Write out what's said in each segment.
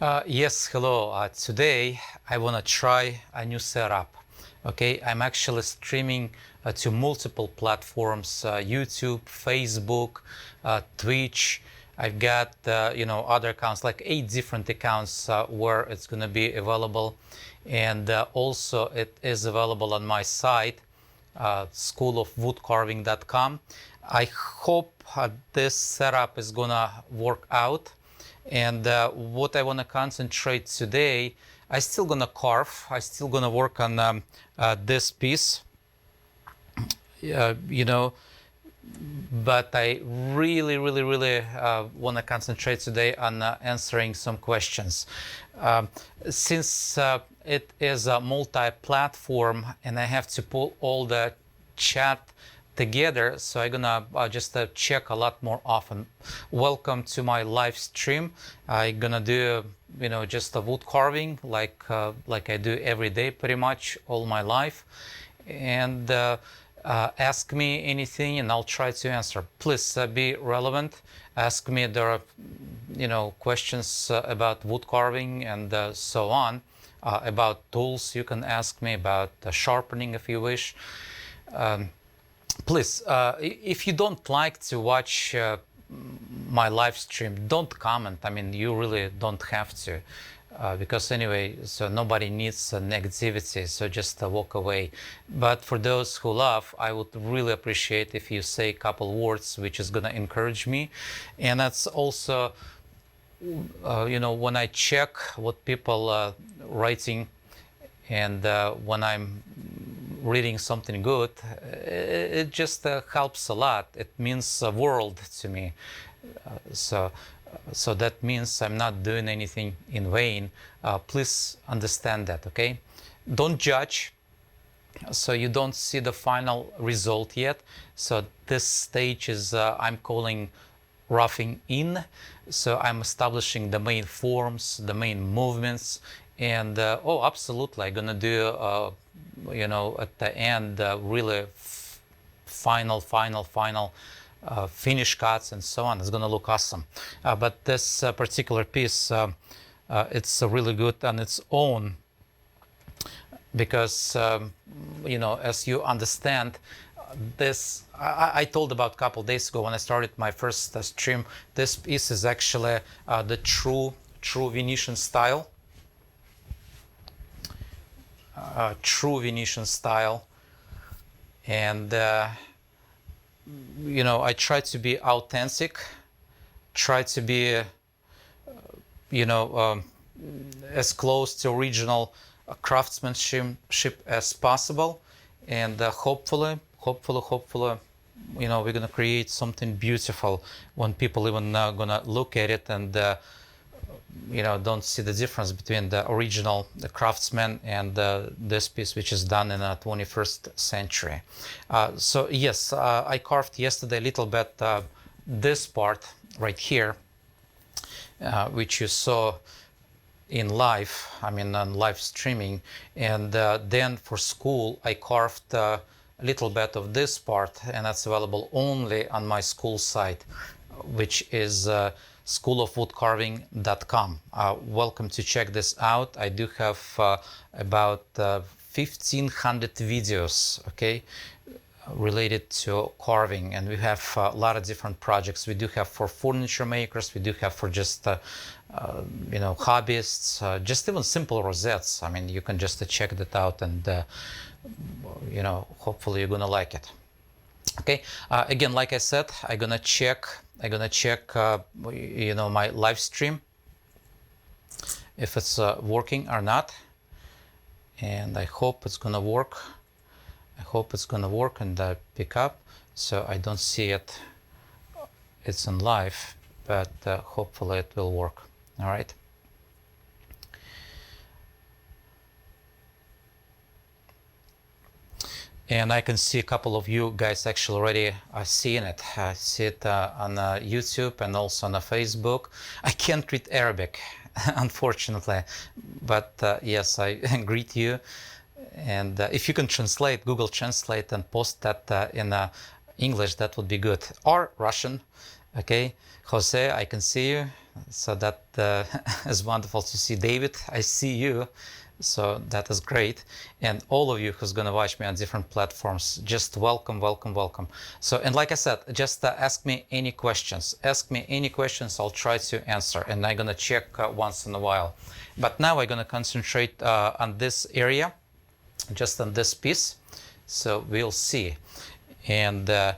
Yes, hello. Today I want to try a new setup. Okay, I'm actually streaming to multiple platforms: YouTube, Facebook, Twitch. I've got other accounts, like 8 different accounts where it's going to be available, and also it is available on my site, schoolofwoodcarving.com. I hope this setup is gonna work out. And what I want to concentrate today, I still gonna carve. I still gonna work on this piece. You know, but I really want to concentrate today on answering some questions. Since it is a multi-platform and I have to pull all the chat together, so I'm gonna just check a lot more often. Welcome to my live stream. I'm gonna do just a wood carving like I do every day, pretty much all my life, and ask me anything and I'll try to answer. Please be relevant. Ask me. There are questions about wood carving and so on. About tools, you can ask me about sharpening if you wish. Please, if you don't like to watch my live stream, don't comment. I mean, you really don't have to. Because anyway, so nobody needs negativity, so just walk away. But for those who love, I would really appreciate if you say a couple words, which is gonna encourage me. And that's also, when I check what people writing, and when I'm reading something good, it just helps a lot. It means a world to me. So that means I'm not doing anything in vain. Please understand that, okay? Don't judge. So you don't see the final result yet. So this stage is I'm calling roughing in. So I'm establishing the main forms, the main movements, and absolutely, I'm gonna do at the end really final finish cuts and so on. It's going to look awesome. But this particular piece, it's really good on its own because, as you understand, this I told about a couple days ago when I started my first stream. This piece is actually the true Venetian style. True Venetian style, and I try to be authentic, try to be as close to original craftsmanship as possible, and hopefully we're gonna create something beautiful when people even gonna look at it and don't see the difference between the original, the craftsman, and this piece, which is done in the 21st century. So yes, I carved yesterday a little bit this part right here, which you saw in live, on live streaming, and then for school I carved a little bit of this part, and that's available only on my school site, which is schoolofwoodcarving.com. Welcome to check this out. I do have about 1,500 videos, okay, related to carving, and we have a lot of different projects. We do have for furniture makers, we do have for just hobbyists, just even simple rosettes. You can just check that out, and hopefully you're gonna like it. Okay, again, like I said, I'm gonna check my live stream if it's working or not, and I hope it's gonna work. I hope it's gonna work and pick up. So I don't see it. It's in live, but hopefully it will work. All right. And I can see a couple of you guys actually already are seeing it. I see it on YouTube and also on Facebook. I can't read Arabic, unfortunately, but yes, I greet you. And if you can translate, Google Translate, and post that in English, that would be good. Or Russian, okay? Jose, I can see you. So that is wonderful to see. David, I see you. So that is great. And all of you who's going to watch me on different platforms, just welcome, welcome, welcome. So, and like I said, just ask me any questions. Ask me any questions, I'll try to answer. And I'm going to check once in a while. But now I'm going to concentrate on this area, just on this piece. So we'll see. And the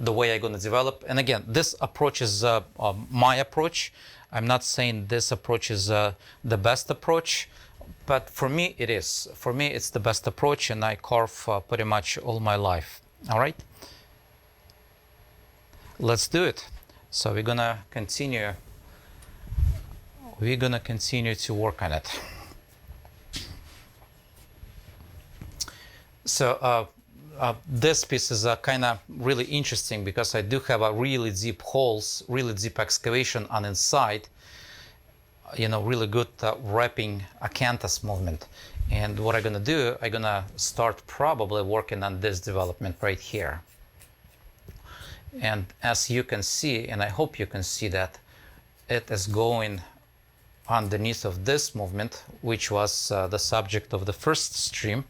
way I'm going to develop. And again, this approach is my approach. I'm not saying this approach is the best approach, but for me it is. For me it's the best approach, and I carve pretty much all my life. All right? Let's do it. So we're gonna continue. We're gonna continue to work on it. So this piece is kind of really interesting because I do have a really deep holes, really deep excavation on inside, you know, really good wrapping acanthus movement. And what I'm gonna do, I'm gonna start probably working on this development right here. And as you can see, and I hope you can see that, it is going underneath of this movement, which was the subject of the first stream.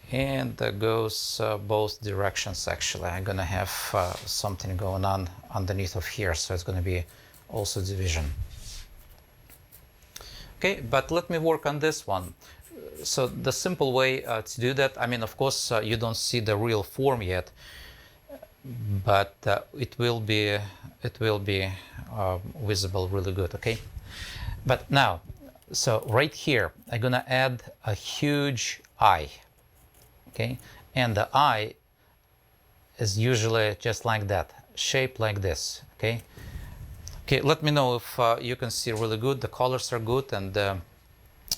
And that goes both directions. Actually, I'm gonna have something going on underneath of here, so it's gonna be also division. Okay, but let me work on this one. So the simple way to do that, I mean, of course, you don't see the real form yet, but it will be visible really good. Okay, but now, so right here, I'm gonna add a huge eye. Okay, and the eye is usually just like that, shaped like this. Okay, okay. Let me know if you can see really good. The colors are good, and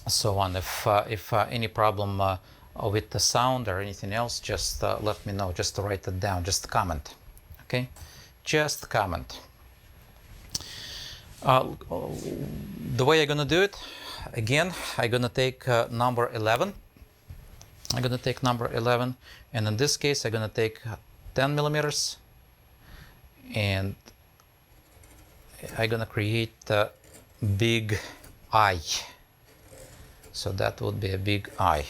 so on. If any problem with the sound or anything else, just let me know. Just write it down. Just comment. Okay, just comment. The way I'm gonna do it, again, I'm gonna take number 11. I'm going to take number 11, and in this case I'm going to take 10 millimeters, and I'm going to create a big eye. So that would be a big eye.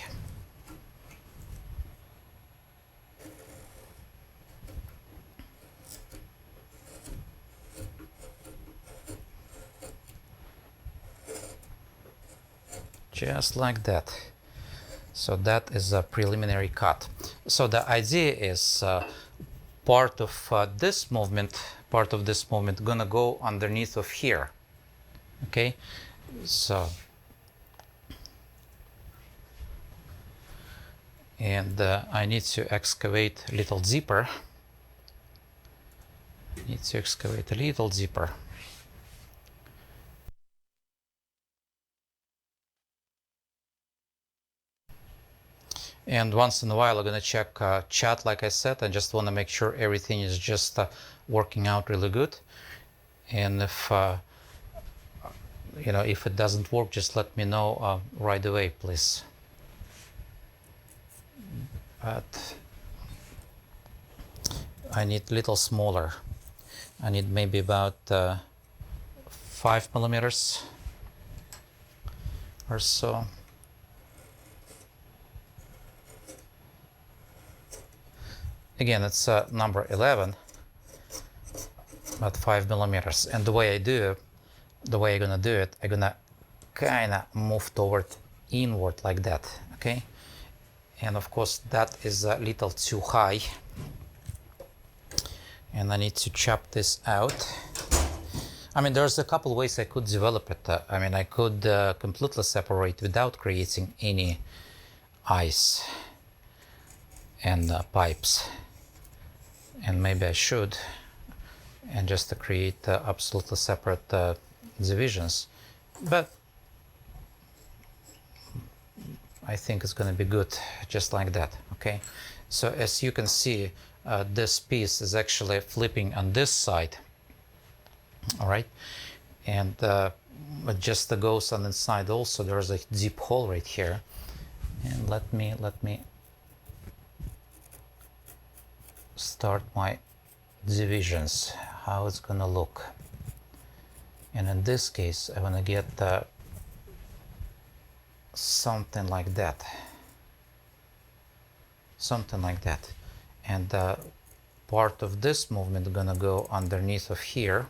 Just like that. So that is a preliminary cut. So the idea is part of this movement gonna go underneath of here. Okay, so and I need to excavate a little deeper. And once in a while, I'm gonna check chat, like I said. I just want to make sure everything is just working out really good. And if you know, if it doesn't work, just let me know right away, please. But I need a little smaller. I need maybe about 5 millimeters or so. Again, it's number 11, but 5 millimeters. And the way I'm gonna do it, I'm gonna kind of move toward inward like that, okay? And of course, that is a little too high. And I need to chop this out. I mean, there's a couple ways I could develop it. I mean, I could completely separate without creating any eyes and pipes. And maybe I should, and just to create absolutely separate divisions, but I think it's going to be good just like that. Okay, so as you can see, this piece is actually flipping on this side. All right, and it just goes on the side also. There's a deep hole right here, and let me start my divisions. how it's gonna look. And in this case, I want to get something like that. Something like that. And part of this movement is gonna go underneath of here.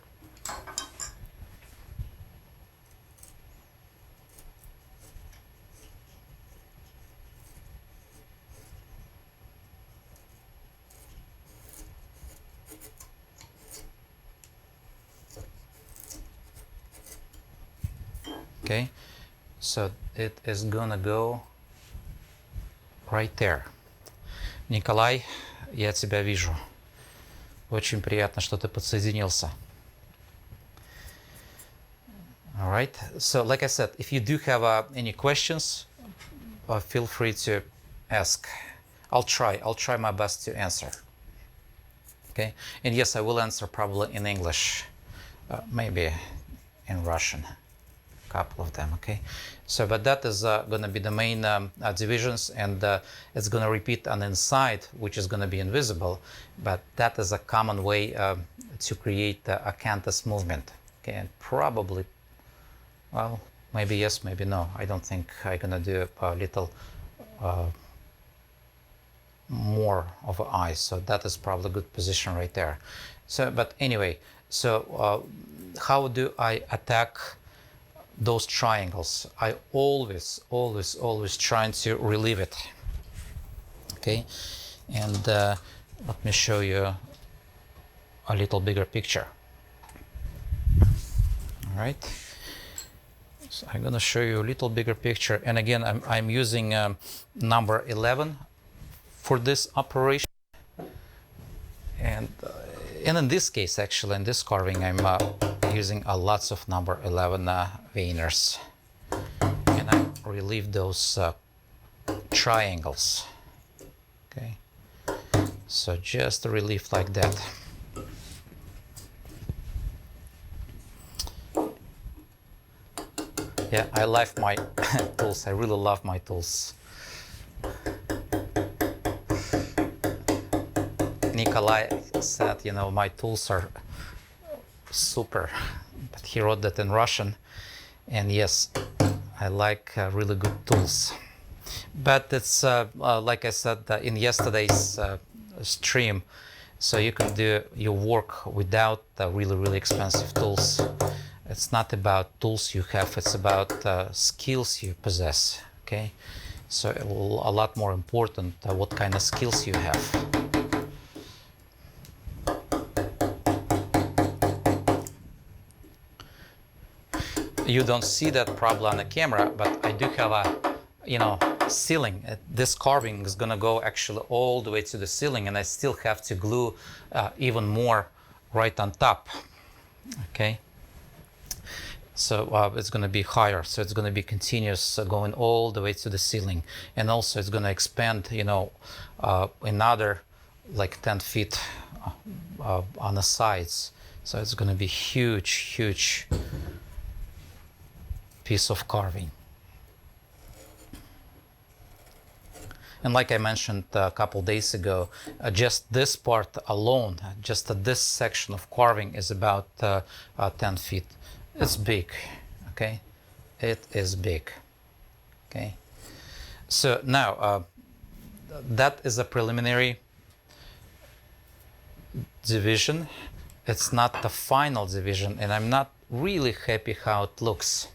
Okay, so it is gonna go right there. Николай, я тебя вижу. Очень приятно, что ты подсоединился. All right. So, like I said, if you do have any questions, feel free to ask. I'll try my best to answer. Okay. And yes, I will answer probably in English, maybe in Russian. Couple of them. Okay, so but that is going to be the main divisions, and it's going to repeat an inside, which is going to be invisible, but that is a common way to create a cantus movement. Okay, and probably, well, maybe yes, maybe no. I don't think I'm going to do a little more of an eye, so that is probably a good position right there. So, but anyway, so how do I attack those triangles? I always trying to relieve it. Okay, and let me show you a little bigger picture. All right, so I'm gonna show you a little bigger picture, and again I'm using number 11 for this operation, and in this case, actually, in this carving, I'm using lots of number 11 veiners, and I relieve those triangles. Okay, so just a relief like that. Yeah, I love my tools. I really love my tools. Nikolai said, you know, my tools are super, but he wrote that in Russian, and yes, I like really good tools. But it's like I said in yesterday's stream, so you can do your work without really expensive tools. It's not about tools you have, it's about skills you possess. Okay, so a lot more important what kind of skills you have. You don't see that probably on the camera, but I do have a, you know, ceiling. This carving is gonna go actually all the way to the ceiling, and I still have to glue even more right on top. Okay, so it's gonna be higher, so it's gonna be continuous, going all the way to the ceiling, and also it's gonna expand, you know, another like 10 feet on the sides. So it's gonna be huge piece of carving. And like I mentioned a couple days ago, just this part alone, just this section of carving is about 10 feet. It's big, okay? It is big, okay? So now, that is a preliminary division. It's not the final division, and I'm not really happy how it looks.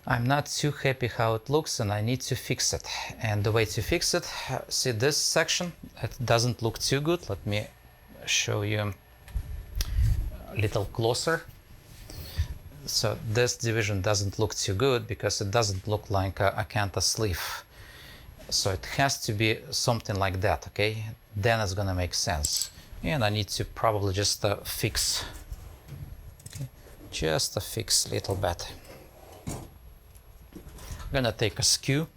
I'm not too happy how it looks, and I need to fix it. And the way to fix it, see this section, it doesn't look too good. Let me show you a little closer. So this division doesn't look too good because it doesn't look like a canthus sleeve. So it has to be something like that, okay? Then it's gonna make sense. And I need to probably just fix, okay? Just fix a little bit. I'm gonna take a skew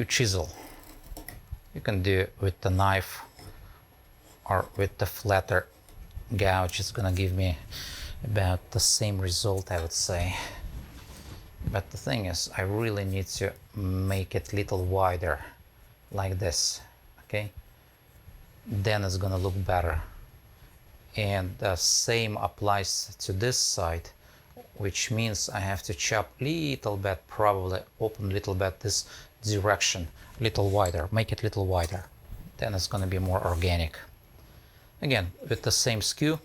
chisel. You can do it with the knife or with the flatter gouge. It's gonna give me about the same result, I would say. But the thing is, I really need to make it a little wider, like this, okay? then it's gonna look better. And the same applies to this side, which means I have to chop little bit, probably open little bit this direction, little wider, make it little wider. Then it's gonna be more organic. Again, with the same skew,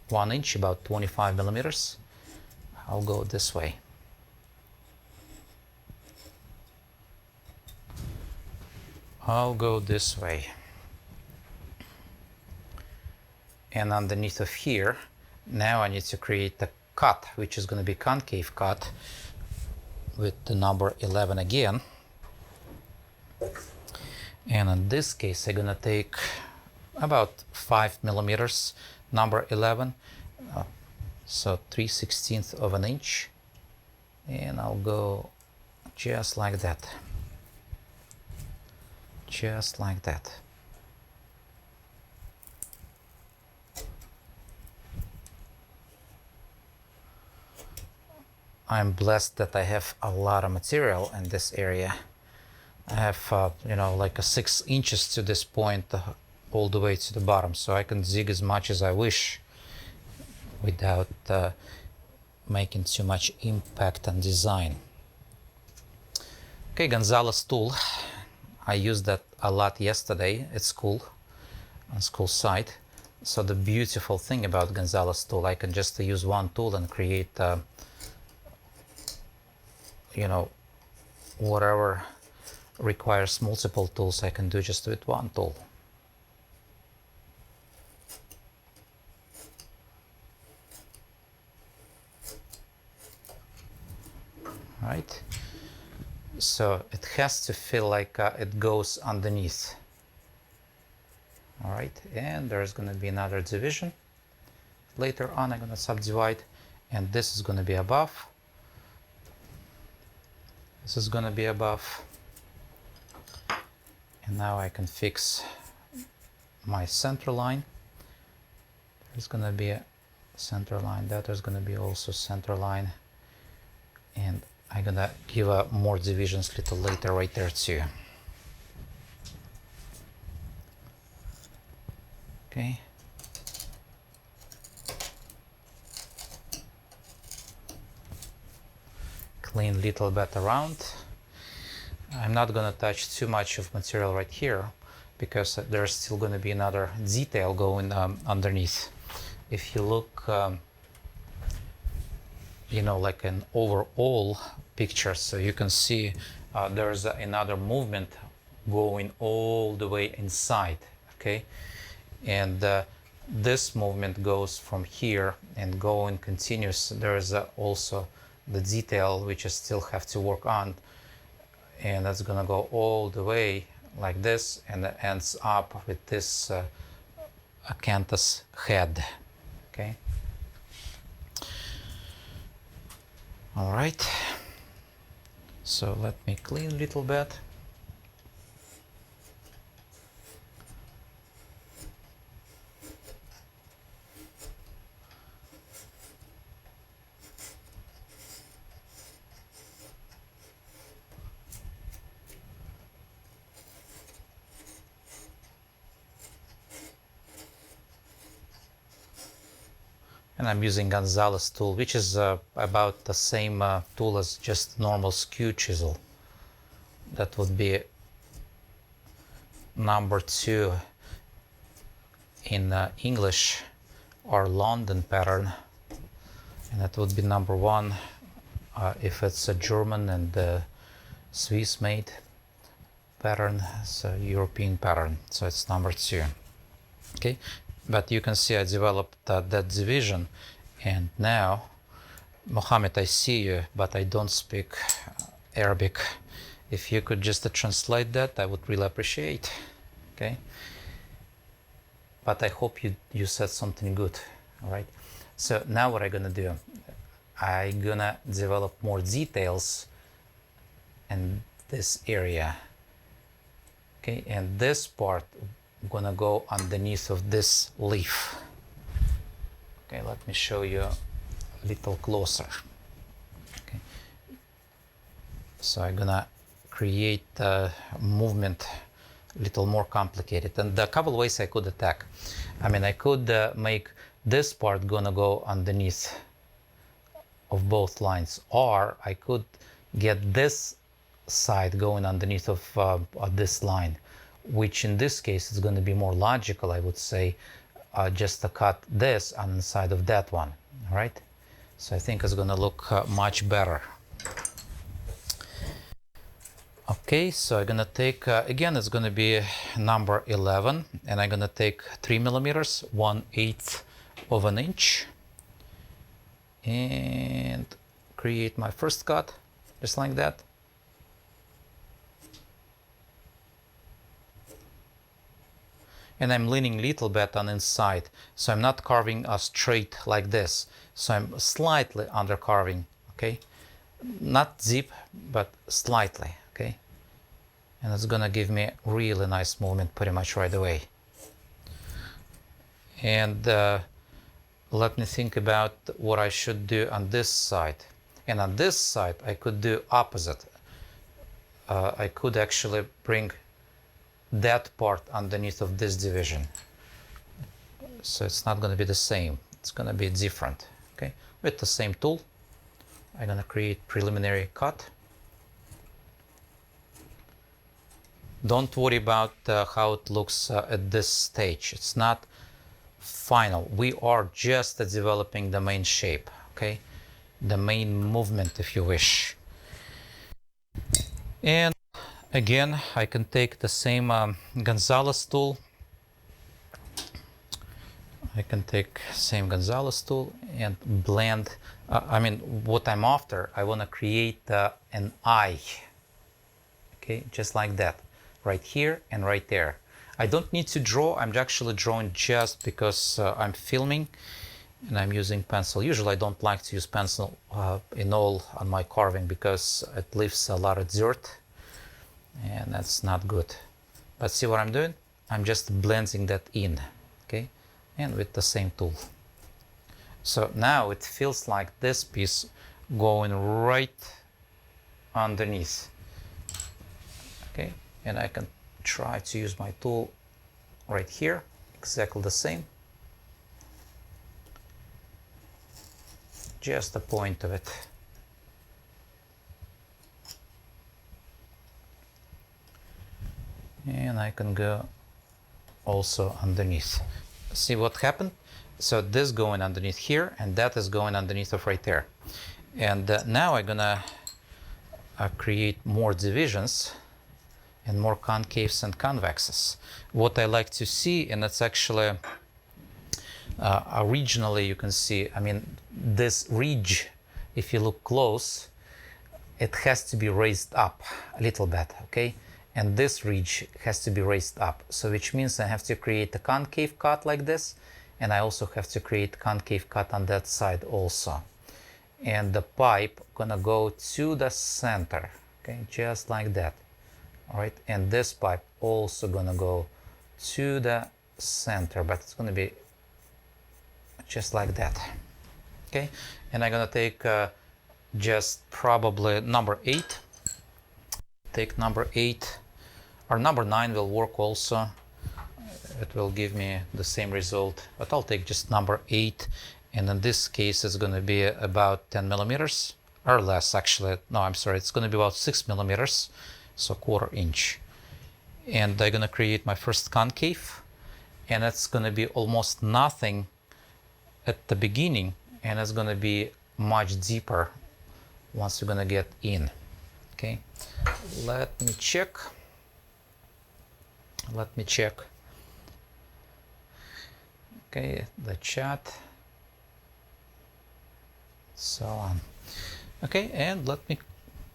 1 inch, about 25 millimeters. I'll go this way. I'll go this way. And underneath of here, now I need to create the cut, which is going to be concave cut with the number 11 again. And in this case, I'm going to take about 5 millimeters, number 11, so 3/16 of an inch, and I'll go just like that, just like that. I'm blessed that I have a lot of material in this area. I have, you know, like a 6 inches to this point, all the way to the bottom, so I can zig as much as I wish without making too much impact on design. Okay, Gonzalez tool. I used that a lot yesterday at school, on school site. So the beautiful thing about Gonzalez tool, I can just use one tool and create, you know, whatever requires multiple tools, I can do just with one tool. Right, so it has to feel like it goes underneath. All right, and there's going to be another division. Later on I'm going to subdivide, and this is going to be above. This is going to be above. And now I can fix my center line. There's going to be a center line. That is going to be also center line. And I'm gonna give more divisions a little later right there too. Okay. Clean little bit around. I'm not gonna touch too much of material right here because there's still gonna be another detail going underneath. If you look you know, like an overall picture, so you can see there's another movement going all the way inside, okay? And this movement goes from here and going continuous. There's also the detail which I still have to work on, and that's gonna go all the way like this, and it ends up with this acanthus head, okay? All right, so let me clean a little bit. And I'm using Gonzalez tool, which is about the same tool as just normal skew chisel. That would be number 2 in English or London pattern, and that would be number 1 if it's a German and Swiss made pattern. It's a European pattern, so it's number 2. Okay. But you can see I developed that division, and now, Mohammed, I see you, but I don't speak Arabic. If you could just translate that, I would really appreciate. Okay. But I hope you said something good. All right. So now what I'm gonna do? I'm gonna develop more details in this area. Okay, and this part, I'm gonna go underneath of this leaf. Okay, let me show you a little closer. Okay, so I'm gonna create a movement a little more complicated. And a couple ways I could attack. I mean, I could make this part gonna go underneath of both lines, or I could get this side going underneath of this line, which in this case is going to be more logical, I would say, just to cut this on the side of that one. All right, so I think it's going to look much better. Okay, so I'm going to take again, it's going to be number 11, and I'm going to take 3 millimeters, 1/8 of an inch, and create my first cut just like that. And I'm leaning a little bit on inside, so I'm not carving straight like this, so I'm slightly under carving. Okay, not deep, but slightly. Okay, and it's gonna give me really nice movement pretty much right away. And let me think about what I should do on this side. And on this side I could do opposite. I could actually bring that part underneath of this division, so it's not going to be the same, it's going to be different. Okay, with the same tool I'm going to create preliminary cut. Don't worry about how it looks at this stage, it's not final. We are just developing the main shape, okay, the main movement if you wish. And again, I can take the same Gonzalez tool. I can take same Gonzalez tool and blend. I mean, what I'm after, I want to create an eye. Okay, just like that, right here and right there. I don't need to draw. I'm actually drawing just because I'm filming and I'm using pencil. Usually I don't like to use pencil in all on my carving because it leaves a lot of dirt, and that's not good. But see what I'm doing? I'm just blending that in, okay, and with the same tool. So now it feels like this piece going right underneath, okay, and I can try to use my tool right here, exactly the same, just the point of it. And I can go also underneath. See what happened? So this going underneath here, and that is going underneath of right there. And now I'm gonna create more divisions and more concaves and convexes. What I like to see, and it's actually originally you can see, I mean, this ridge, if you look close, it has to be raised up a little bit, okay? And this ridge has to be raised up, so which means I have to create a concave cut like this, and I also have to create concave cut on that side also. And the pipe gonna go to the center, okay, just like that. All right, and this pipe also gonna go to the center, but it's gonna be just like that. Okay, and I'm gonna take just probably number 8. Take number 8. Or number 9 will work also. It will give me the same result, but I'll take just number 8. And in this case, it's going to be about 10 millimeters or less, actually. No, I'm sorry. It's going to be about 6 millimeters, so 1/4 inch. And I'm going to create my first concave, and it's going to be almost nothing at the beginning, and it's going to be much deeper once you're going to get in. Okay, let me check. Okay, the chat, so on. Okay, and let me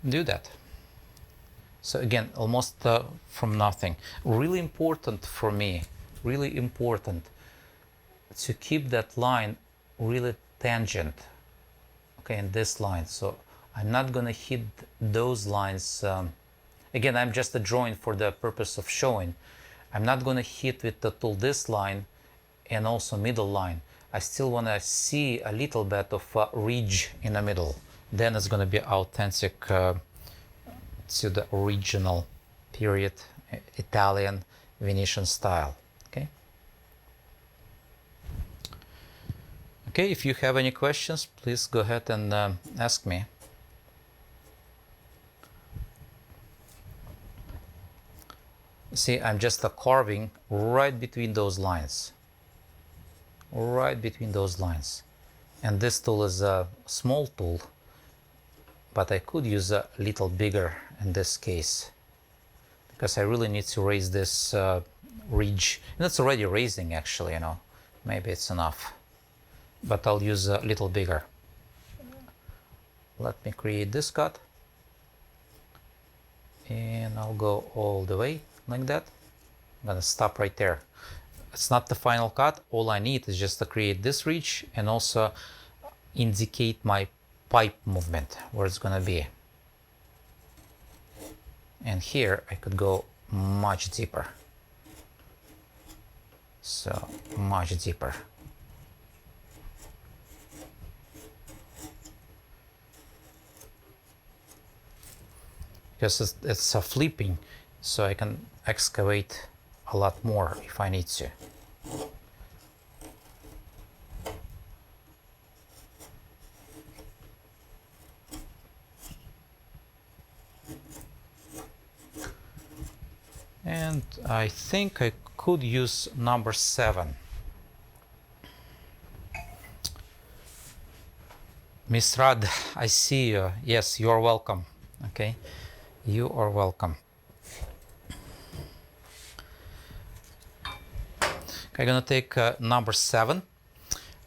do that. So again, almost from nothing. Really important for me, really important to keep that line really tangent. Okay, in this line, so I'm not gonna hit those lines. Again, I'm just drawing for the purpose of showing. I'm not gonna hit with the tool this line and also middle line. I still wanna see a little bit of a ridge in the middle. Then it's gonna be authentic to the original period Italian Venetian style. Okay. Okay, if you have any questions, please go ahead and ask me. See, I'm just carving right between those lines. Right between those lines. And this tool is a small tool, but I could use a little bigger in this case, because I really need to raise this ridge. And it's already raising, actually, you know. Maybe it's enough. But I'll use a little bigger. Let me create this cut. And I'll go all the way like that. I'm gonna stop right there. It's not the final cut. All I need is just to create this ridge and also indicate my pipe movement, where it's gonna be. And here I could go much deeper. So much deeper. Because it's flipping, so I can excavate a lot more if I need to. And I think I could use number 7. Miss Rad, I see you. Yes, you are welcome. Okay, you are welcome. I'm gonna take number 7,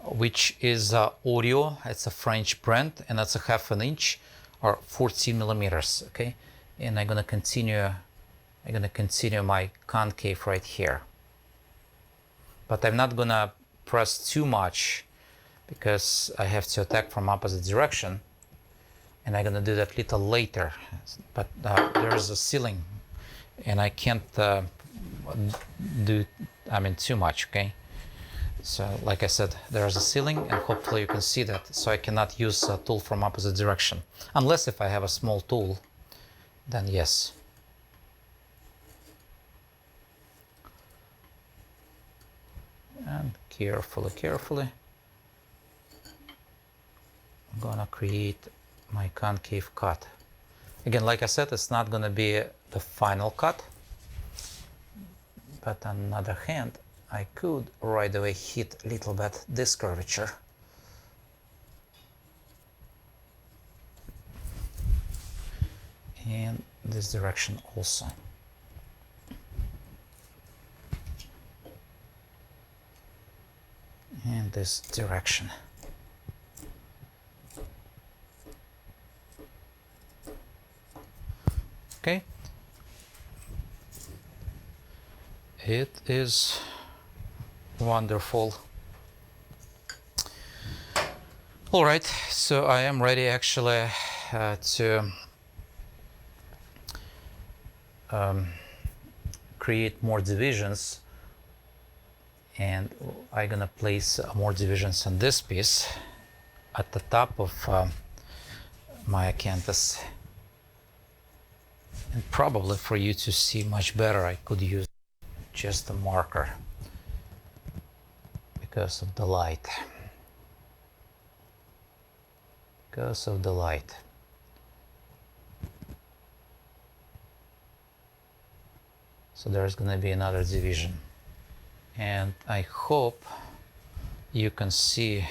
which is audio. It's a French brand, and that's a 1/2 inch or 14 millimeters. Okay, and I'm gonna continue my concave right here. But I'm not gonna press too much because I have to attack from opposite direction, and I'm gonna do that little later. But there is a ceiling, and I can't do too much. Okay, so like I said, there's a ceiling, and hopefully you can see that. So I cannot use a tool from opposite direction, unless if I have a small tool, then yes. And carefully I'm gonna create my concave cut. Again, like I said, it's not gonna be the final cut, but on the other hand, I could right away hit a little bit this curvature. And this direction also. And this direction. Okay. It is wonderful. All right, so I am ready actually to create more divisions, and I'm gonna place more divisions on this piece at the top of my acanthus. And probably for you to see much better, I could use just a marker because of the light. Because of the light. So there's gonna be another division. And I hope you can see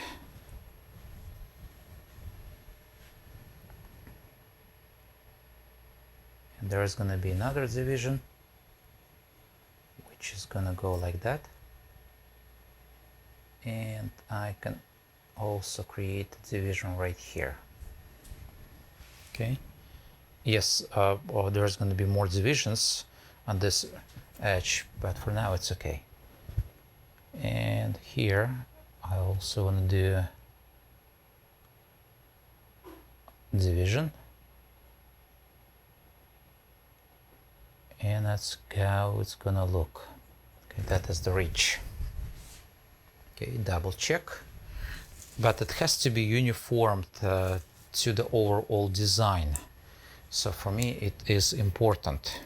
and there is going to be another division which is going to go like that, and I can also create a division right here. Okay, yes, there's going to be more divisions on this edge, but for now it's okay. And here I also want to do division, and that's how it's gonna look. Okay, that is the reach. Okay, double check, but it has to be uniformed to the overall design. So for me it is important.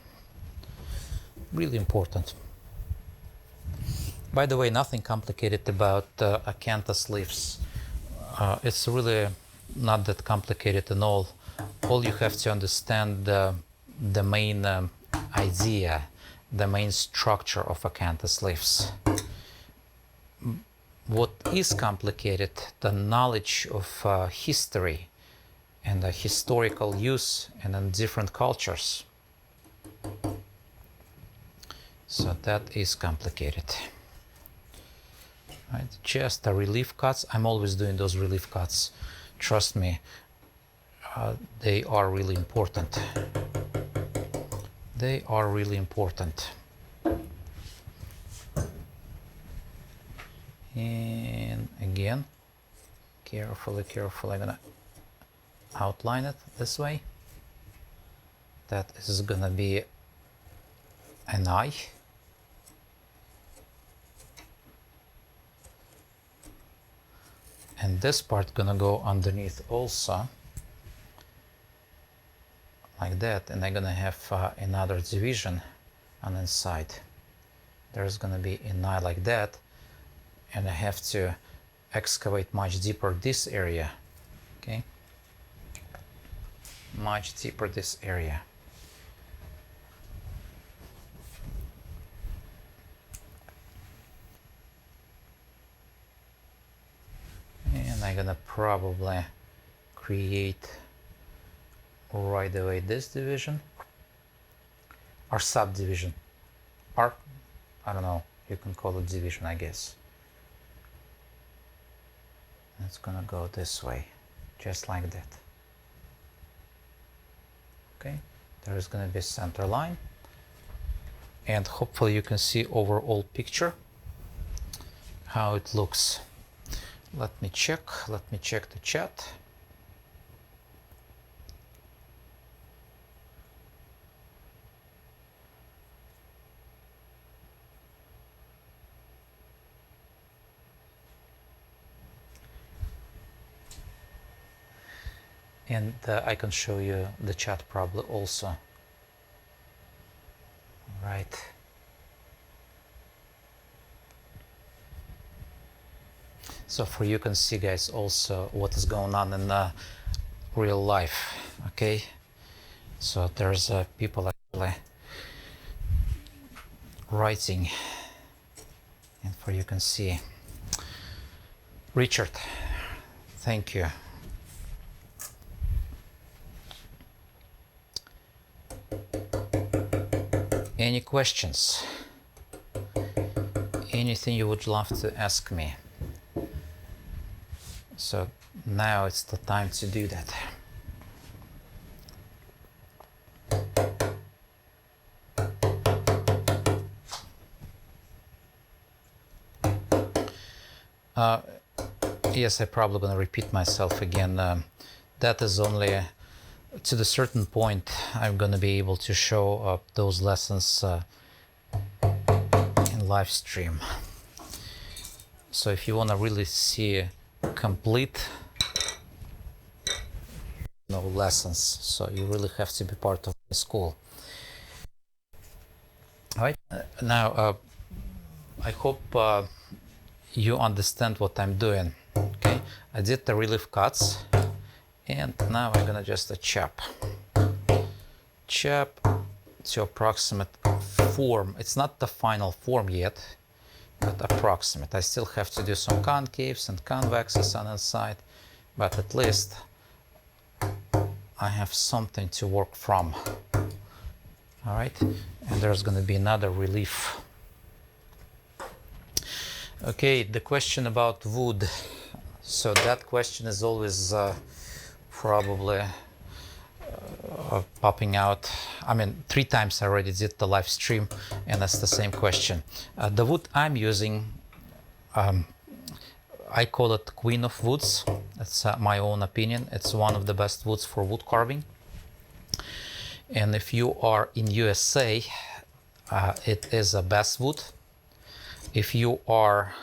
really important. By the way, nothing complicated about acanthus leaves. It's really not that complicated at all. All you have to understand the main idea, the main structure of acanthus leaves. What is complicated, the knowledge of history and the historical use and in different cultures. So that is complicated. Right, just the relief cuts. I'm always doing those relief cuts. Trust me, they are really important. They are really important. And again, carefully, I'm gonna outline it this way. That is gonna be an eye. And this part gonna go underneath also, like that, and I'm gonna have another division on the inside. There's gonna be an eye like that, and I have to excavate much deeper this area, okay? Much deeper this area. And I'm gonna probably create right away this division or subdivision, or I don't know, you can call it division, I guess. It's gonna go this way, just like that. Okay, there is gonna be a center line, and hopefully you can see overall picture how it looks. Let me check the chat. And I can show you the chat probably also. Right. So for you can see, guys, also what is going on in real life. Okay. So there's people actually writing, and for you can see. Richard, thank you. Any questions? Anything you would love to ask me? So now it's the time to do that. Yes, I'm probably going to repeat myself again. That is only to the certain point I'm going to be able to show those lessons in live stream. So if you want to really see complete lessons, so you really have to be part of the school. All right, now I hope you understand what I'm doing. Okay, I did the relief cuts, and now I'm gonna just chop to approximate form. It's not the final form yet, but approximate. I still have to do some concaves and convexes on the side, but at least I have something to work from. All right, and there's going to be another relief. Okay, the question about wood. So that question is always probably popping out. I mean, 3 times I already did the live stream, and that's the same question. The wood I'm using, I call it Queen of Woods. That's my own opinion. It's one of the best woods for wood carving. And if you are in USA, it is a basswood. If you are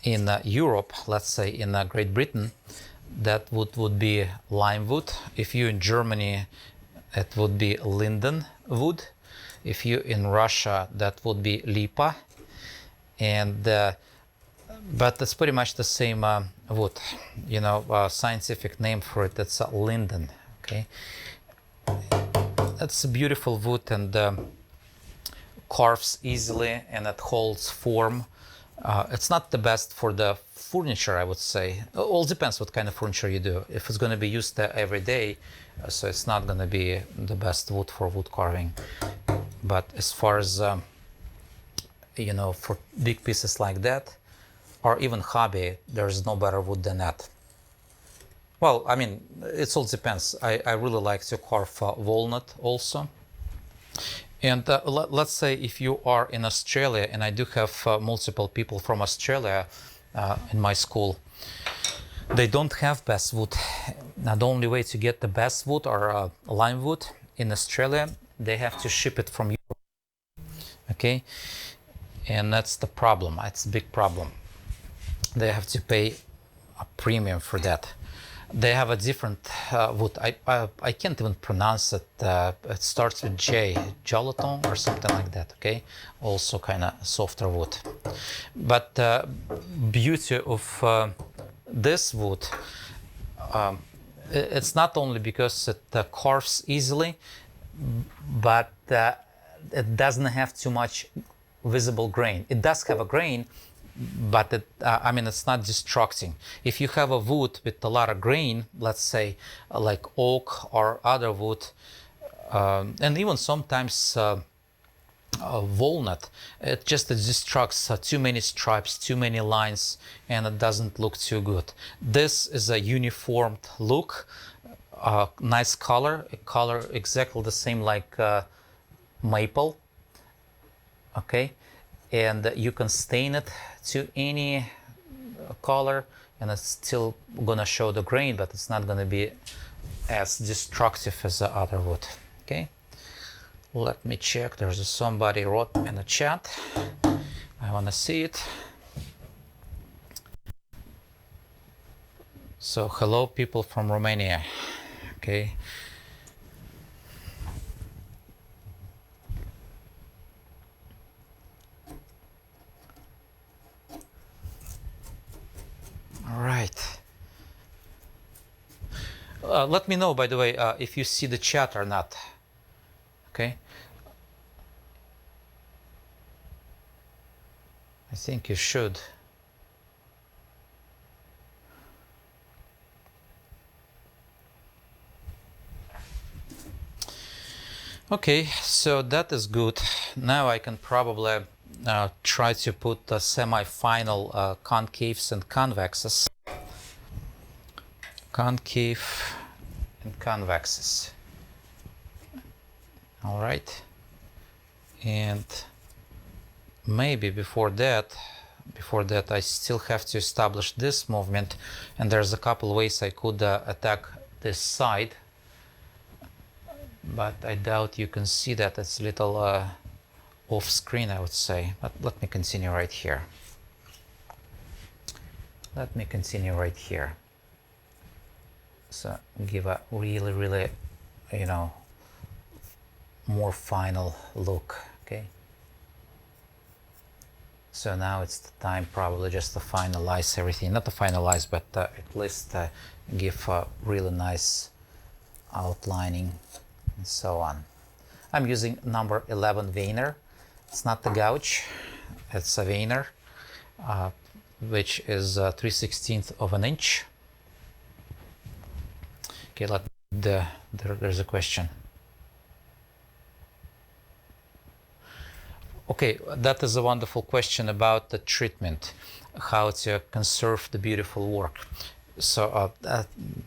in Europe, let's say in Great Britain, that would be lime wood. If you're in Germany, it would be linden wood. If you in Russia, that would be lipa, and but it's pretty much the same wood. You know, scientific name for it, it's linden. Okay, it's a beautiful wood and carves easily, and it holds form. It's not the best for the furniture, I would say. It all depends what kind of furniture you do. If it's going to be used every day, so it's not going to be the best wood for wood carving. But as far as you know, for big pieces like that, or even hobby, there's no better wood than that. Well, I mean, it all depends. I really like to carve walnut also. And let's say if you are in Australia, and I do have multiple people from Australia in my school, they don't have best wood. Now, the only way to get the best wood or lime wood in Australia, they have to ship it from Europe. Okay, and that's the problem. It's a big problem. They have to pay a premium for that. They have a different wood. I can't even pronounce it. It starts with J, gelatin or something like that. Okay, also kind of softer wood. But beauty of this wood, it's not only because it carves easily, but it doesn't have too much visible grain. It does have a grain, but I mean, it's not distracting. If you have a wood with a lot of grain, let's say like oak or other wood, and even sometimes walnut, it just distracts too many stripes, too many lines, and it doesn't look too good. This is a uniformed look, nice color, a color exactly the same like maple. Okay, and you can stain it to any color, and it's still gonna show the grain, but it's not gonna be as destructive as the other wood. Okay, let me check. There's somebody wrote in the chat. I want to see it. So hello, people from Romania. Okay. All right. Let me know, by the way, if you see the chat or not. Okay. I think you should. Okay, so that is good. Now I can probably try to put the semi-final concaves and convexes. Concave and convexes. All right. And maybe before that I still have to establish this movement, and there's a couple ways I could attack this side, but I doubt you can see that. It's a little off screen, I would say, but let me continue right here. Let me continue right here. So give a really, you know, more final look. Okay. So now it's the time probably just to finalize everything. Not to finalize, but at least give a really nice outlining and so on. I'm using number 11 veiner. It's not the gouge, it's a veiner, which is 3/16 of an inch. Okay, there's a question. Okay, that is a wonderful question about the treatment, how to conserve the beautiful work. So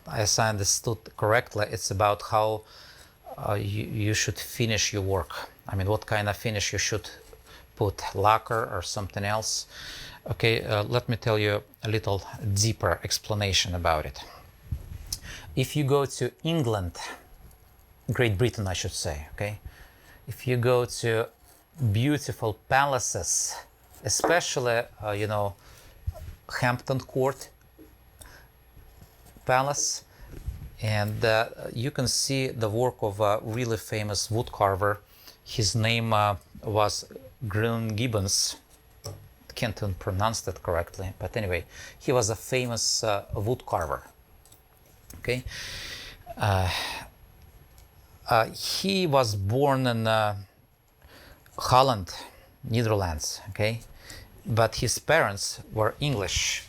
as I understood correctly, it's about how you should finish your work. I mean, what kind of finish you should put, lacquer or something else. Okay, let me tell you a little deeper explanation about it. If you go to England, Great Britain, I should say, okay? If you go to beautiful palaces, especially, you know, Hampton Court Palace, and you can see the work of a really famous wood carver. His name was Gibbons. Can't even pronounce that correctly, but anyway, he was a famous wood carver. Okay, he was born in Holland, Netherlands. Okay, but his parents were English,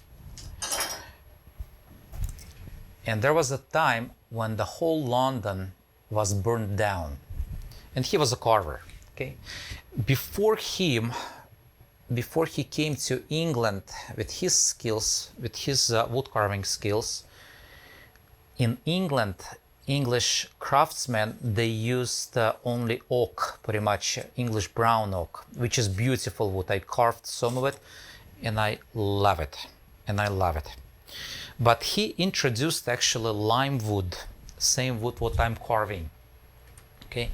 and there was a time when the whole London was burned down, and he was a carver. Okay, before he came to England with his skills, with his wood carving skills, in England, English craftsmen, they used only oak, pretty much English brown oak, which is beautiful wood. I carved some of it and I love it. But he introduced actually lime wood, same wood what I'm carving. Okay,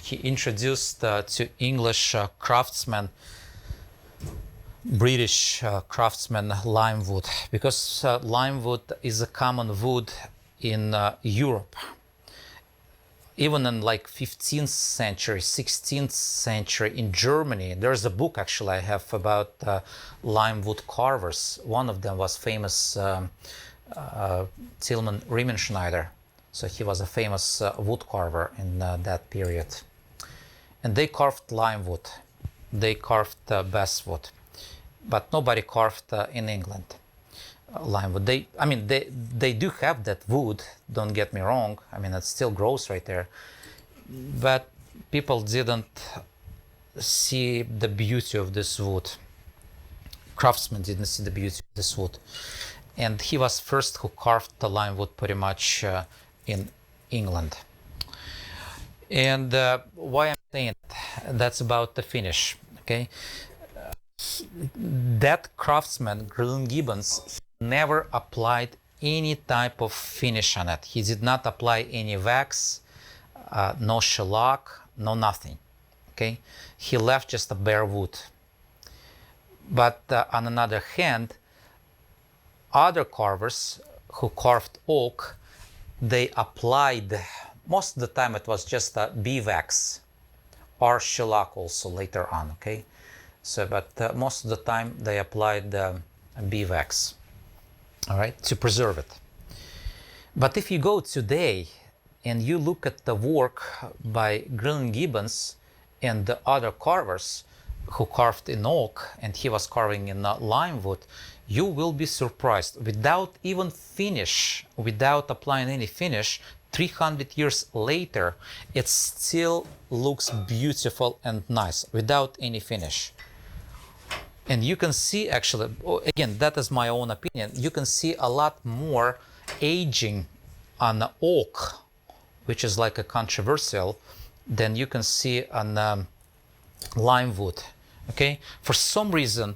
he introduced to English craftsmen, British craftsmen, lime wood, because lime wood is a common wood in Europe. Even in like 15th century, 16th century in Germany, there's a book actually I have about lime wood carvers. One of them was famous Tilman Riemenschneider. So he was a famous wood carver in that period. And they carved lime wood. They carved basswood. But nobody carved in England lime wood. They do have that wood, don't get me wrong. I mean, it still grows right there. But people didn't see the beauty of this wood. Craftsmen didn't see the beauty of this wood. And he was first who carved the lime wood pretty much in England. And why I'm saying it, that's about the finish, okay? That craftsman, Gibbons, never applied any type of finish on it. He did not apply any wax, no shellac, no nothing. Okay, he left just a bare wood. But on another hand, other carvers who carved oak, they applied, most of the time it was just a beeswax or shellac also later on. Okay, so but most of the time they applied beeswax, all right, to preserve it. But if you go today and you look at the work by Gibbons and the other carvers who carved in oak, and he was carving in lime wood, you will be surprised. Without even finish, without applying any finish, 300 years later, it still looks beautiful and nice without any finish. And you can see actually, again, that is my own opinion, you can see a lot more aging on the oak, which is like a controversial, than you can see on lime wood. Okay, for some reason,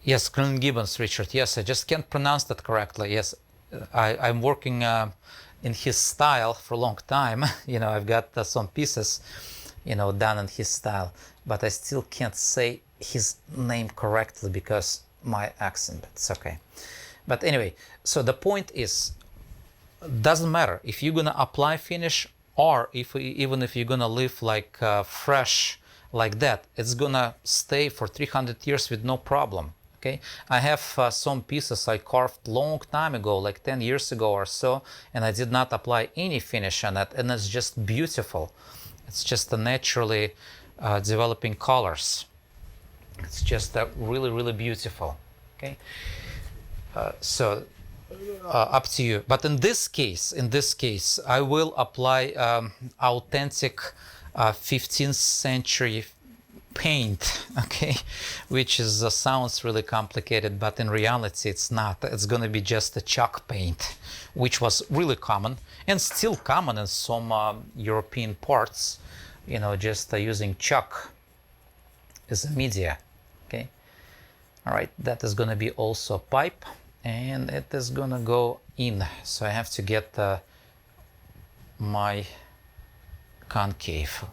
yes, Gibbons, Richard, yes, I just can't pronounce that correctly. Yes, I'm working in his style for a long time. You know, I've got some pieces, you know, done in his style, but I still can't say his name correctly because my accent, but it's okay. But anyway, so the point is, doesn't matter if you're gonna apply finish or even if you're gonna live like fresh like that, it's gonna stay for 300 years with no problem. Okay, I have some pieces I carved long time ago, like 10 years ago or so, and I did not apply any finish on it, and it's just beautiful. It's just a naturally developing colors. It's just really, really beautiful. Okay, so up to you. But in this case, I will apply authentic 15th century paint, okay, which is sounds really complicated, but in reality it's not. It's going to be just a chalk paint, which was really common and still common in some European parts, you know, just using chalk as a media. Okay, all right, that is going to be also pipe, and it is going to go in, so I have to get my concave.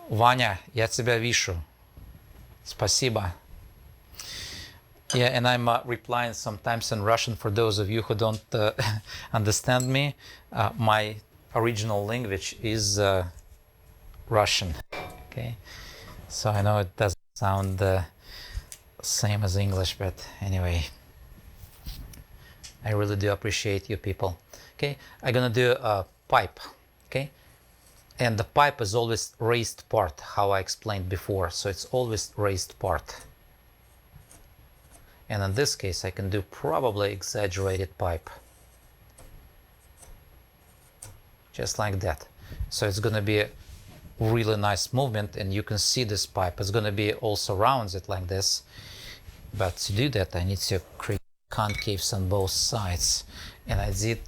Ваня, я тебя вижу. Спасибо. Yeah, and I'm replying sometimes in Russian for those of you who don't understand me. My original language is Russian. Okay, so I know it doesn't sound same as English, but anyway, I really do appreciate you people. Okay, I'm gonna do a pipe. Okay, and the pipe is always raised part, how I explained before. So it's always raised part. And in this case, I can do probably exaggerated pipe. Just like that. So it's gonna be a really nice movement, and you can see this pipe is gonna be also rounded like this. But to do that, I need to create concaves on both sides. And I did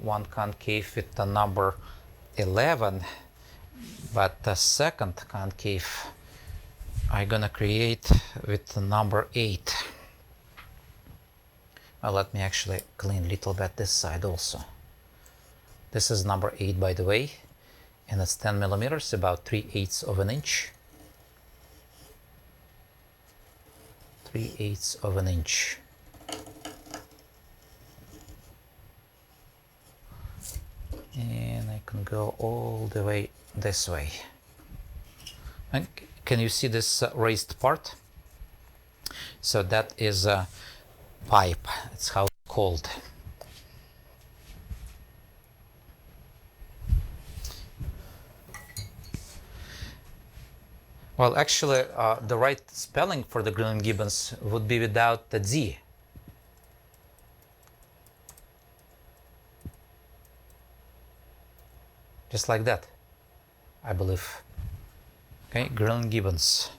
one concave with the number 11, but the second concave I'm gonna create with the number 8. Well, let me actually clean a little bit this side also. This is number 8, by the way, and it's 10 millimeters, about 3/8 of an inch. 3/8 of an inch. And I can go all the way this way. And can you see this raised part? So that is a pipe. It's how it's called. Well, actually, the right spelling for the Green-Gibbons would be without the D. Just like that, I believe. Okay, Green-Gibbons.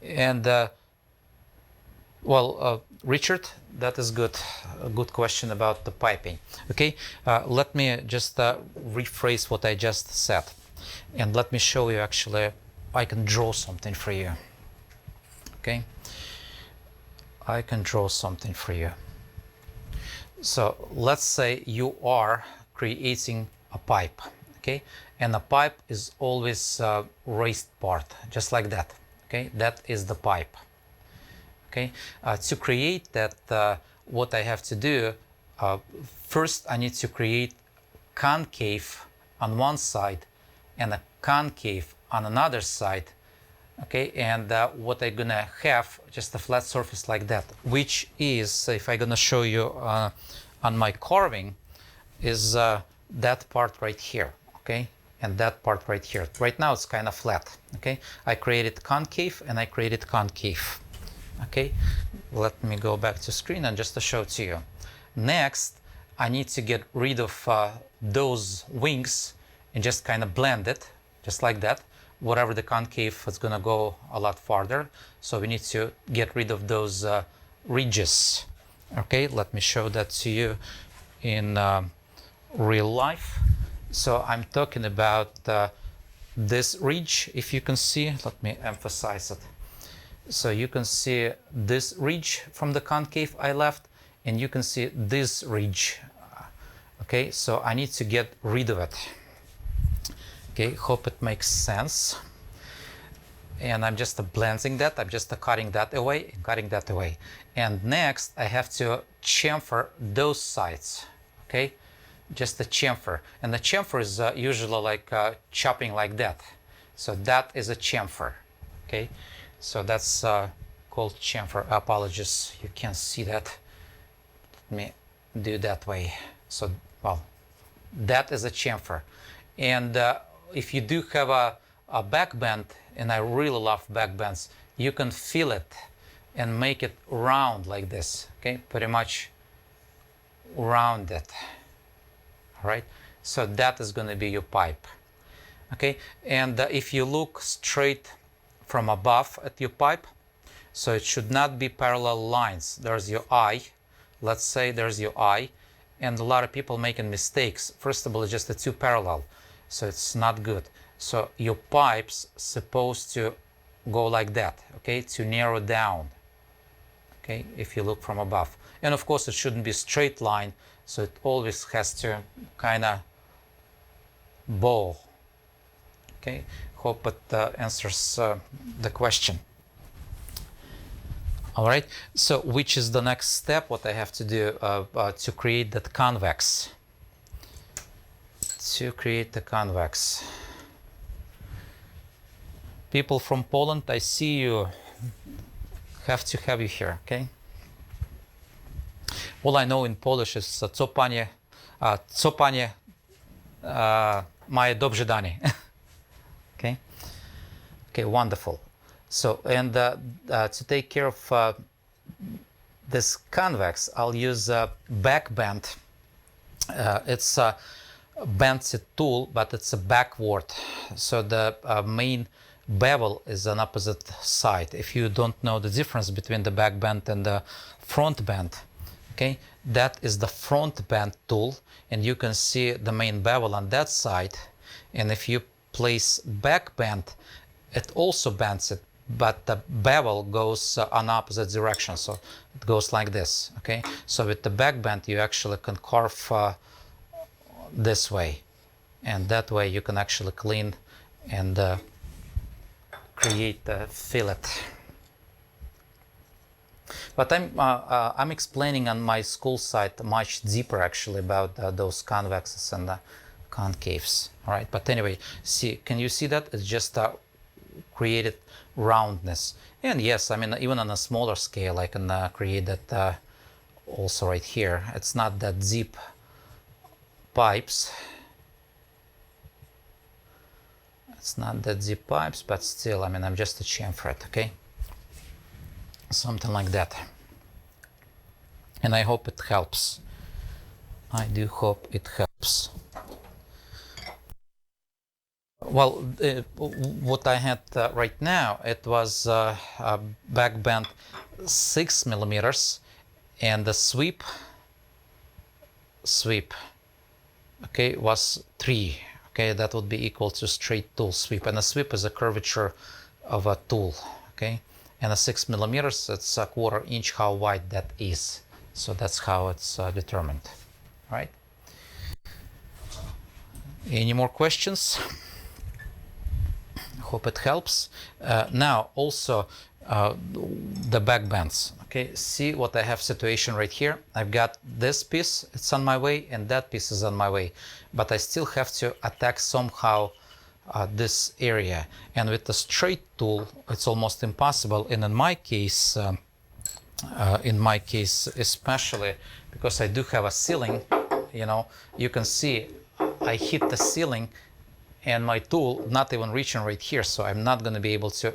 And Richard, that is good. A good question about the piping. Okay, let me just rephrase what I just said, and let me show you. Actually, I can draw something for you. Okay, I can draw something for you. So let's say you are creating a pipe. Okay, and a pipe is always raised part, just like that. Okay, that is the pipe. Okay, to create that, what I have to do, first I need to create concave on one side and a concave on another side. Okay, and what I'm gonna have, just a flat surface like that, which is, if I'm gonna show you on my carving, is that part right here. Okay, and that part right here. Right now it's kind of flat. Okay, I created concave and I created concave. Okay, let me go back to screen and just to show to you. Next, I need to get rid of those wings and just kind of blend it, just like that. Whatever the concave is gonna go a lot farther. So we need to get rid of those ridges. Okay, let me show that to you in real life. So I'm talking about this ridge, if you can see. Let me emphasize it. So you can see this ridge from the concave I left, and you can see this ridge. Okay, so I need to get rid of it. Okay, hope it makes sense. And I'm just blending that. I'm just cutting that away, cutting that away. And next I have to chamfer those sides. Okay, just the chamfer. And the chamfer is usually like chopping like that. So that is a chamfer. Okay, so that's called chamfer. Apologies, you can't see that. Let me do that way. So, well, that is a chamfer. And if you do have a back bend, and I really love back bends, you can fill it and make it round like this. Okay, pretty much round it. All right, so that is going to be your pipe. Okay, and if you look straight from above at your pipe, so it should not be parallel lines. There's your eye. Let's say there's your eye, and a lot of people making mistakes. First of all, it's just the two parallel, so it's not good. So your pipe's supposed to go like that, okay, to narrow down. Okay, if you look from above, and of course it shouldn't be straight line, so it always has to kind of bow. Okay, hope it answers the question. All right, so which is the next step, what I have to do to create that convex? To create the convex. People from Poland, I see you. Have to have you here, okay? All I know in Polish is co panie moje dobrze danie. Okay? Okay, wonderful. So, and to take care of this convex, I'll use back bend. It's a bend tool, but it's a backward. So the main bevel is on opposite side. If you don't know the difference between the back bend and the front bend, okay, that is the front bend tool, and you can see the main bevel on that side. And if you place back bend, it also bends it, but the bevel goes on opposite direction, so it goes like this. Okay, so with the back bend you actually can carve this way, and that way you can actually clean and create the fillet. But I'm explaining on my school site much deeper actually about those convexes and concaves. All right, but anyway, see, can you see that? It's just created roundness. And yes, I mean, even on a smaller scale, I can create that also right here. It's not that deep pipes. It's not that deep pipes, but still, I mean, I'm just a chamfer it, okay? Something like that. And I hope it helps. I do hope it helps. Well, what I had right now, it was back bend 6 millimeters, and the sweep, okay, was 3. Okay, that would be equal to straight tool sweep, and a sweep is a curvature of a tool. Okay, and a 6 millimeters, it's a 1/4 inch how wide that is. So that's how it's determined. All right. Any more questions? Hope it helps. Now also the back bends. Okay, see what I have situation right here. I've got this piece, it's on my way, and that piece is on my way, but I still have to attack somehow this area. And with the straight tool, it's almost impossible. And in my case especially because I do have a ceiling, you know, you can see I hit the ceiling and my tool not even reaching right here, so I'm not going to be able to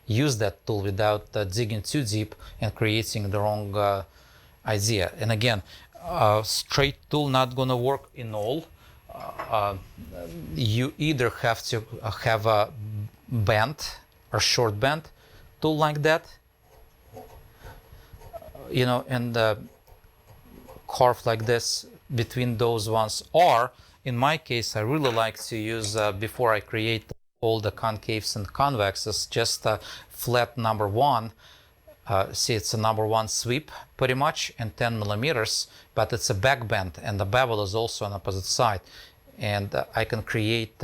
use that tool without digging too deep and creating the wrong idea. And again, straight tool not going to work in all. You either have to have a bend or short bend tool like that, you know, and carve like this between those ones, or in my case I really like to use before I create all the concaves and convexes, just a flat number 1. See, it's a number 1 sweep pretty much, and 10 millimeters, but it's a back bend, and the bevel is also on opposite side. And I can create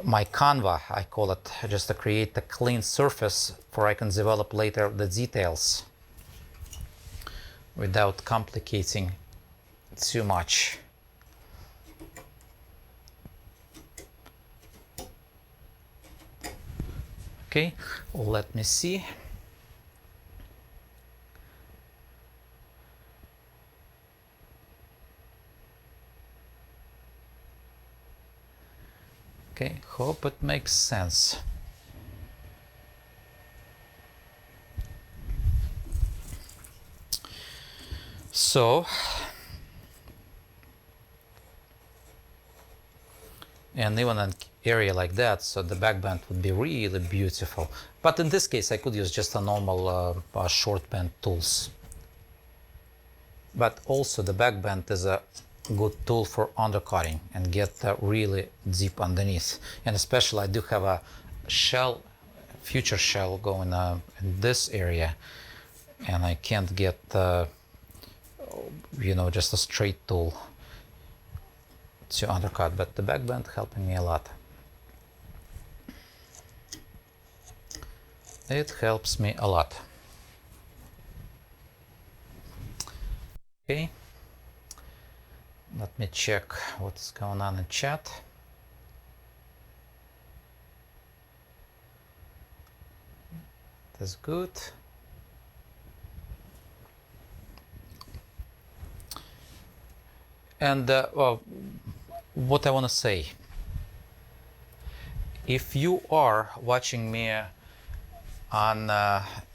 my canva, I call it, just to create a clean surface for I can develop later the details without complicating too much. Okay, let me see. Okay, hope it makes sense. So, and even an area like that, so the back bend would be really beautiful. But in this case, I could use just a normal short bend tools. But also the back bend is a good tool for undercutting and get really deep underneath. And especially I do have a shell, future shell going in this area, and I can't get you know, just a straight tool to undercut, but the back bend helping me a lot. It helps me a lot. Okay. Let me check what's going on in chat. That's good. And well, what I want to say, if you are watching me on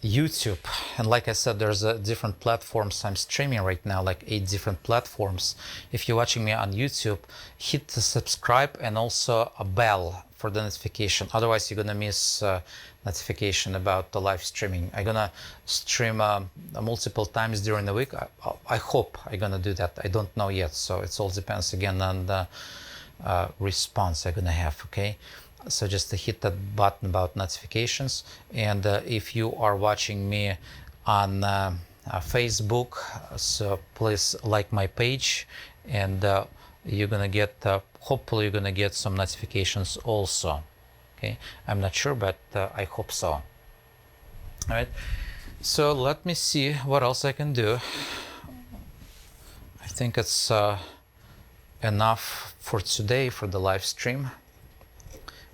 YouTube, and like I said, there's different platforms I'm streaming right now, like 8 different platforms. If you're watching me on YouTube, hit the subscribe and also a bell for the notification. Otherwise, you're gonna miss notification about the live streaming. I'm gonna stream multiple times during the week. I hope I'm gonna do that. I don't know yet, so it all depends again on the response I'm gonna have. Okay. So just to hit that button about notifications. And if you are watching me on Facebook, so please like my page, and you're gonna get hopefully you're gonna get some notifications also. Okay, I'm not sure, but I hope so. All right, so let me see what else I can do. I think it's enough for today for the live stream.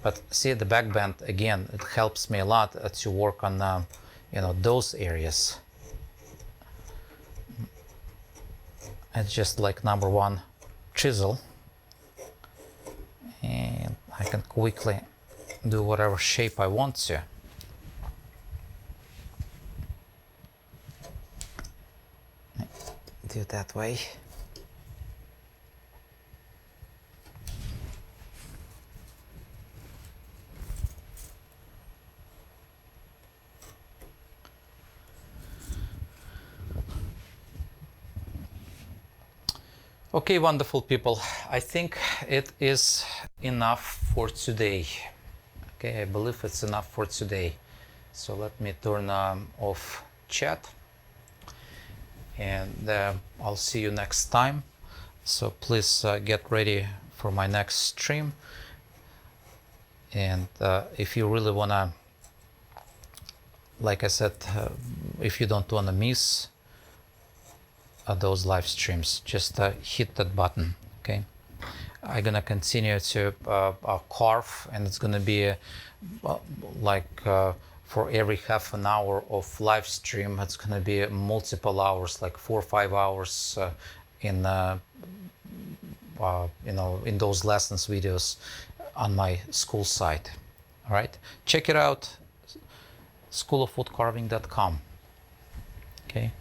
But see, the back bend again, it helps me a lot to work on you know, those areas. It's just like number one chisel, and I can quickly do whatever shape I want to. Do it that way. Okay, wonderful people. I think it is enough for today. Okay, I believe it's enough for today. So let me turn off chat, and I'll see you next time. So please get ready for my next stream. And if you really wanna, like I said, if you don't wanna miss those live streams, just hit that button. Okay, I'm gonna continue to carve, and it's gonna be like for every half an hour of live stream, it's gonna be multiple hours, like 4 or 5 hours in you know, in those lessons videos on my school site. All right, check it out, schoolofwoodcarving.com. Okay.